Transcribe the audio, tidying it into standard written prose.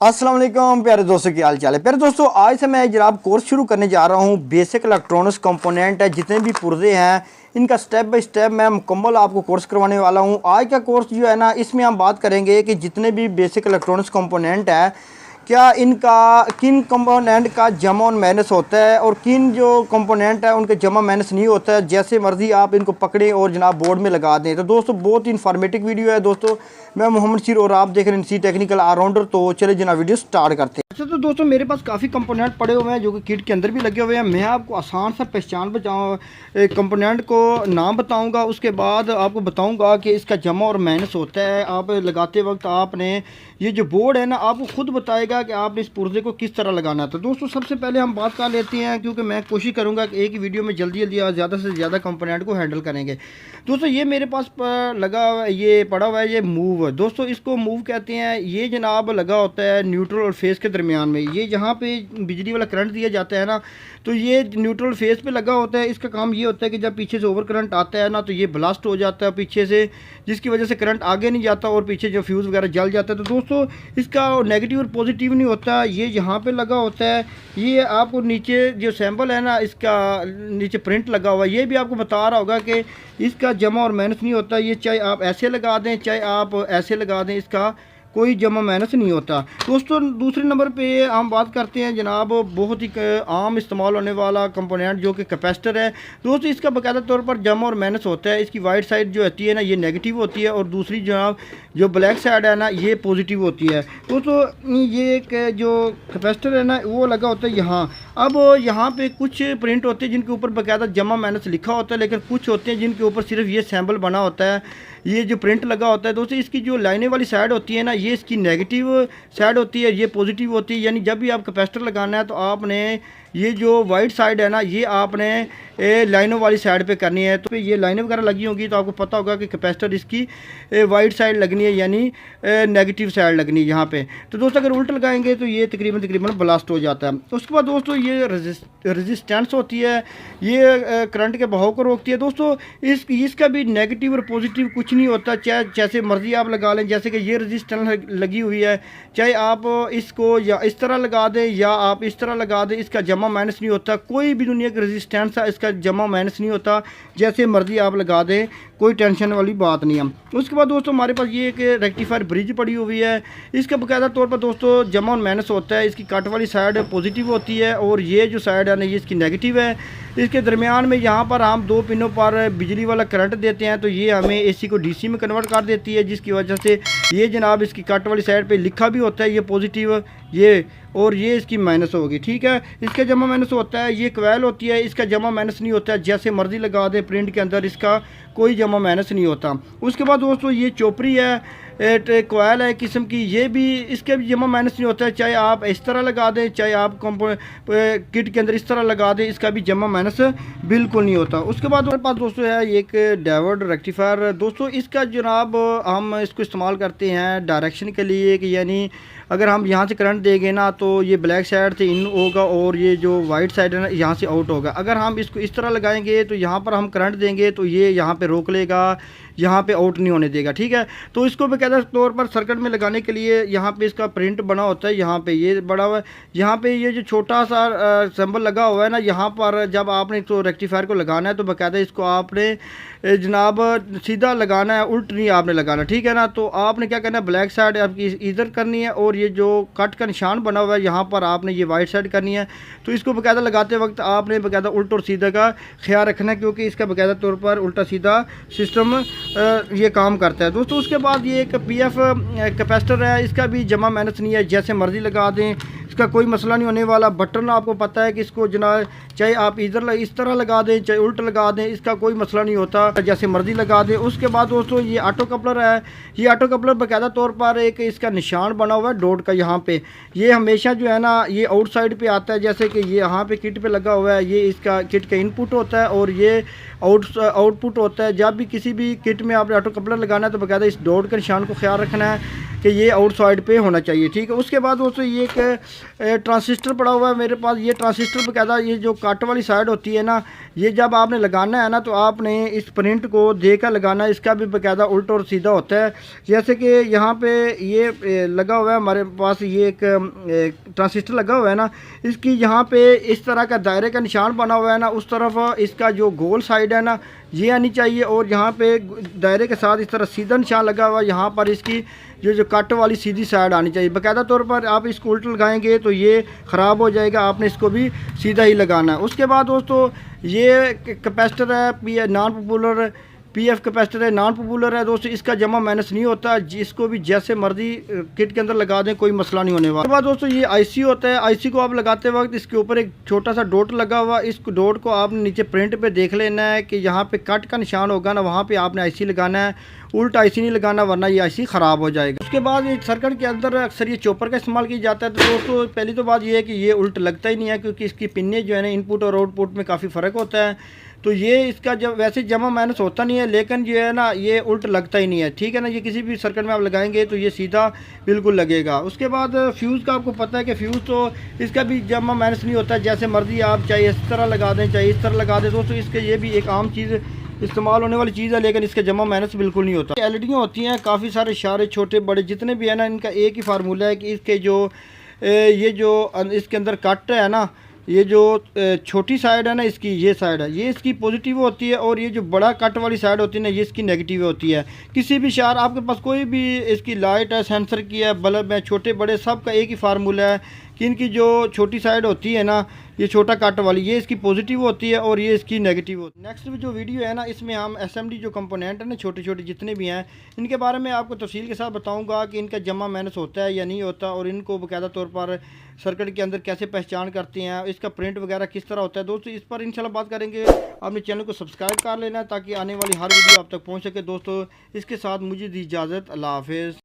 अस्सलाम वालेकुम प्यारे दोस्तों, की हाल चाल है। प्यारे दोस्तों, आज से मैं जनाब कोर्स शुरू करने जा रहा हूँ। बेसिक इलेक्ट्रॉनिक्स कंपोनेंट है, जितने भी पुर्जे हैं इनका स्टेप बाय स्टेप मैं मुकम्मल आपको कोर्स करवाने वाला हूँ। आज का कोर्स जो है ना, इसमें हम बात करेंगे कि जितने भी बेसिक इलेक्ट्रॉनिक्स कंपोनेंट है, क्या इनका किन कंपोनेंट का जमा और माइनस होता है और किन जो कंपोनेंट है उनका जमा माइनस नहीं होता है। जैसे मर्ज़ी आप इनको पकड़ें और जनाब बोर्ड में लगा दें। तो दोस्तों, बहुत ही इन्फॉर्मेटिव वीडियो है। दोस्तों, मैं मोहम्मद शीर और आप देख रहे हैं सी टेक्निकल ऑलराउंडर। तो चले जनाब वीडियो स्टार्ट करते हैं। अच्छा, तो दोस्तों मेरे पास काफ़ी कंपोनेंट पड़े हुए हैं जो कि किट के अंदर भी लगे हुए हैं। मैं आपको आसान सा पहचान कंपोनेंट को नाम बताऊंगा, उसके बाद आपको बताऊंगा कि इसका जमा और माइनस होता है। आप लगाते वक्त आपने ये जो बोर्ड है ना, आपको खुद बताएगा कि आपने इस पुर्जे को किस तरह लगाना है। तो दोस्तों, सबसे पहले हम बात कर लेते हैं, क्योंकि मैं कोशिश करूँगा कि एक ही वीडियो में जल्दी जल्दी ज़्यादा से ज़्यादा कंपोनेंट को हैंडल करेंगे। दोस्तों, ये मेरे पास लगा ये पड़ा हुआ है, ये मूव। दोस्तों, इसको मूव कहते हैं। ये जनाब लगा होता है न्यूट्रल और फेस के दरमियान में। ये जहाँ पे बिजली वाला करंट दिया जाता है ना, तो ये न्यूट्रल फेस पे लगा होता है। इसका काम ये होता है कि जब पीछे से ओवर करंट आता है ना, तो ये ब्लास्ट हो जाता है पीछे से, जिसकी वजह से करंट आगे नहीं जाता और पीछे जो फ्यूज़ वगैरह जल जाता है। तो दोस्तों, इसका नेगेटिव और पॉजिटिव नहीं होता। ये यहाँ पे लगा होता है। ये आपको नीचे जो सैम्पल है ना, इसका नीचे प्रिंट लगा हुआ है, ये भी आपको बता रहा होगा कि इसका जमा और माइनस नहीं होता। ये चाहे आप ऐसे लगा दें चाहे आप ऐसे लगा दें, इसका कोई जमा माइनस नहीं होता। दोस्तों, दूसरे नंबर पे हम बात करते हैं जनाब बहुत ही आम इस्तेमाल होने वाला कंपोनेंट जो कि कैपेसिटर है। दोस्तों, इसका बाकायदा तौर पर जमा और माइनस होता है। इसकी वाइट साइड जो होती है ना, ये नेगेटिव होती है और दूसरी जनाब जो ब्लैक साइड है ना, ये पॉजिटिव होती है। दोस्तों, ये एक जो कैपेसिटर है ना, वो लगा होता है यहाँ। अब यहाँ पे कुछ प्रिंट होते हैं जिनके ऊपर बाकायदा जमा माइनस लिखा होता है, लेकिन कुछ होते हैं जिनके ऊपर सिर्फ ये सैम्पल बना होता है, ये जो प्रिंट लगा होता है। दोस्तों, इसकी जो लाइनें वाली साइड होती है ना, ये इसकी नेगेटिव साइड होती है, ये पॉजिटिव होती है। यानी जब भी आप कैपेसिटर लगाना है तो आपने ये जो वाइट साइड है ना, ये आपने लाइनों वाली साइड पे करनी है। तो ये लाइनें वगैरह लगी होंगी तो आपको पता होगा कि कैपेसिटर इसकी वाइट साइड लगनी है, यानी नेगेटिव साइड लगनी है यहाँ पे। तो दोस्तों, अगर उल्टा लगाएंगे तो ये तकरीबन ब्लास्ट हो जाता है। उसके बाद दोस्तों, ये रेजिस्टेंस होती है, ये करंट के बहाव को रोकती है। दोस्तों, इसका भी नेगेटिव और पॉजिटिव कुछ नहीं होता, चाहे जैसे मर्जी आप लगा लें। जैसे कि ये रेजिस्टेंस लगी हुई है, चाहे आप इसको या इस तरह लगा दें या आप इस तरह लगा दें, इसका जमा माइनस नहीं होता। कोई भी दुनिया का रेजिस्टेंस है, इसका जमा माइनस नहीं होता। जैसे मर्जी आप लगा दें, कोई टेंशन वाली बात नहीं है। उसके बाद दोस्तों, हमारे पास ये एक रेक्टिफायर ब्रिज पड़ी हुई है। इसका बाकायदा तौर पर दोस्तों जमा और माइनस होता है। इसकी कट वाली साइड पॉजिटिव होती है और ये जो साइड है ना, ये इसकी नेगेटिव है। इसके दरमियान में यहाँ पर हम दो पिनों पर बिजली वाला करंट देते हैं, तो ये हमें एसी को डीसी में कन्वर्ट कर देती है, जिसकी वजह से ये जनाब इसकी कट वाली साइड पे लिखा भी होता है, ये पॉजिटिव ये, और ये इसकी माइनस होगी। ठीक है, इसका जमा माइनस होता है। ये क्वैल होती है, इसका जमा माइनस नहीं होता है। जैसे मर्जी लगा दे प्रिंट के अंदर, इसका कोई जमा माइनस नहीं होता। उसके बाद दोस्तों, ये चोपड़ी है, कोयल है किस्म की, ये भी इसके भी जमा माइनस नहीं होता है। चाहे आप इस तरह लगा दें चाहे आप किट के अंदर इस तरह लगा दें, इसका भी जमा माइनस बिल्कुल नहीं होता। उसके बाद हमारे पास दोस्तों है एक डायोड रेक्टिफायर। दोस्तों, इसका जनाब हम इसको इस्तेमाल करते हैं डायरेक्शन के लिए, कि यानी अगर हम यहाँ से करंट देंगे ना, तो ये ब्लैक साइड से इन होगा और ये जो वाइट साइड है ना, यहाँ से आउट होगा। अगर हम इसको इस तरह लगाएंगे तो यहाँ पर हम करंट देंगे तो ये यहाँ पे रोक लेगा, यहाँ पे आउट नहीं होने देगा। ठीक है, तो इसको बाकायदा तौर पर सर्किट में लगाने के लिए यहाँ पे इसका प्रिंट बना होता है। यहाँ पे ये बड़ा हुआ है, यहाँ पे ये जो छोटा सा सिंबल लगा हुआ है ना, यहाँ पर जब आपने तो रेक्टिफायर को लगाना है तो बाकायदा इसको आपने जनाब सीधा लगाना है, उल्ट नहीं आपने लगाना। ठीक है ना, तो आपने क्या करना है, ब्लैक साइड आपकी इधर करनी है और ये जो कट का निशान बना हुआ है यहाँ पर आपने ये वाइट साइड करनी है। तो इसको बाकायदा लगाते वक्त आपने बाकायदा उल्ट और सीधा का ख्याल रखना है, क्योंकि इसका बाकायदा तौर पर उल्टा सीधा सिस्टम ये काम करता है। दोस्तों, उसके बाद ये एक पीएफ कैपेसिटर है। इसका भी जमा माइनस नहीं है, जैसे मर्जी लगा दें, इसका कोई मसला नहीं होने वाला। बटन आपको पता है कि इसको जनाब चाहे आप इधर इस तरह लगा दें चाहे उल्ट लगा दें, इसका कोई मसला नहीं होता, जैसे मर्जी लगा दें। उसके बाद दोस्तों, ये ऑटो कपलर है। ये ऑटो कपलर बाकायदा तौर पर एक इसका निशान बना हुआ है डॉट का यहाँ पे। ये हमेशा जो है ना, ये आउटसाइड पे आता है। जैसे कि ये यहाँ पे किट पे लगा हुआ है, ये इसका किट का इनपुट होता है और ये आउटपुट होता है। जब भी किसी भी किट में आपने ऑटो कपलर लगाना है तो बाकायदा इस डॉट के निशान को ख्याल रखना है कि ये आउटसाइड पे होना चाहिए। ठीक है, उसके बाद दोस्तों, ये एक ट्रांसिस्टर पड़ा हुआ है मेरे पास। ये ट्रांसिस्टर बकायदा ये जो कट वाली साइड होती है ना, ये जब आपने लगाना है ना तो आपने इस प्रिंट को देकर लगाना है। इसका भी बकायदा उल्टा और सीधा होता है। जैसे कि यहाँ पे ये लगा हुआ है हमारे पास, ये एक ट्रांसिस्टर लगा हुआ है ना, इसकी यहाँ पे इस तरह का दायरे का निशान बना हुआ है ना, उस तरफ इसका जो गोल साइड है ना ये आनी चाहिए। और यहाँ पे दायरे के साथ इस तरह सीधा निशान लगा हुआ है, यहाँ पर इसकी जो कट वाली सीधी साइड आनी चाहिए। बाकायदा तौर पर आप इसको उल्टा लगाएंगे तो ये ख़राब हो जाएगा, आपने इसको भी सीधा ही लगाना है। उसके बाद दोस्तों ये कैपेसिटर है नॉन पॉपुलर, पीएफ कैपेसिटर है, नॉन पॉपुलर है दोस्तों, इसका जमा माइनस नहीं होता, जिसको भी जैसे मर्जी किट के अंदर लगा दें, कोई मसला नहीं होने वाला। उसके बाद दोस्तों ये आईसी होता है। आईसी को आप लगाते वक्त इसके ऊपर एक छोटा सा डॉट लगा हुआ, इस डॉट को आपने नीचे प्रिंट पे देख लेना है कि यहाँ पे कट का निशान होगा ना, वहाँ पे आपने आईसी लगाना है, उल्टा आईसी नहीं लगाना वरना ये आईसी ख़राब हो जाएगा। उसके बाद ये सर्किट के अंदर अक्सर ये चॉपर का इस्तेमाल किया जाता है। तो दोस्तों पहली तो बात ये है कि ये उल्ट लगता ही नहीं है, क्योंकि इसकी पिन्ने जो है ना इनपुट और आउटपुट में काफ़ी फ़र्क होता है। तो ये इसका जब वैसे जमा माइनस होता नहीं है, लेकिन जो है ना ये उल्ट लगता ही नहीं है, ठीक है ना। ये किसी भी सर्किट में आप लगाएंगे तो ये सीधा बिल्कुल लगेगा। उसके बाद फ्यूज़ का आपको पता है कि फ्यूज़ तो इसका भी जमा माइनस नहीं होता, जैसे मर्जी आप चाहे इस तरह लगा दें चाहे इस तरह लगा दें दोस्तों, इसके ये भी एक आम चीज़ इस्तेमाल होने वाली चीज़ है, लेकिन इसका जमा माइनस बिल्कुल नहीं होता। एलईडी होती हैं काफ़ी सारे इशारे छोटे बड़े जितने भी है ना, इनका एक ही फार्मूला है कि इसके जो ये जो इसके अंदर कट है ना, ये जो छोटी साइड है ना इसकी, ये साइड है ये इसकी पॉजिटिव होती है, और ये जो बड़ा कट वाली साइड होती है ना ये इसकी नेगेटिव होती है। किसी भी इशार आपके पास कोई भी इसकी लाइट है, सेंसर की है, बल्ब है, छोटे बड़े सब का एक ही फार्मूला है कि इनकी जो छोटी साइड होती है ना, ये छोटा कट वाली, ये इसकी पॉजिटिव होती है और ये इसकी नेगेटिव होती है। नेक्स्ट जो वीडियो है ना, इसमें हम एसएमडी जो कंपोनेंट है ना छोटे छोटे जितने भी हैं, इनके बारे में आपको तफसील के साथ बताऊंगा कि इनका जमा माइनस होता है या नहीं होता, और इनको बाकायदा तौर पर सर्किट के अंदर कैसे पहचान करते हैं, इसका प्रिंट वगैरह किस तरह होता है दोस्तों, इस पर इंशाल्लाह बात करेंगे। आपने चैनल को सब्सक्राइब कर लेना ताकि आने वाली हर वीडियो आप तक पहुँच सके दोस्तों। इसके साथ मुझे दी इजाज़त, अल्लाह हाफिज़।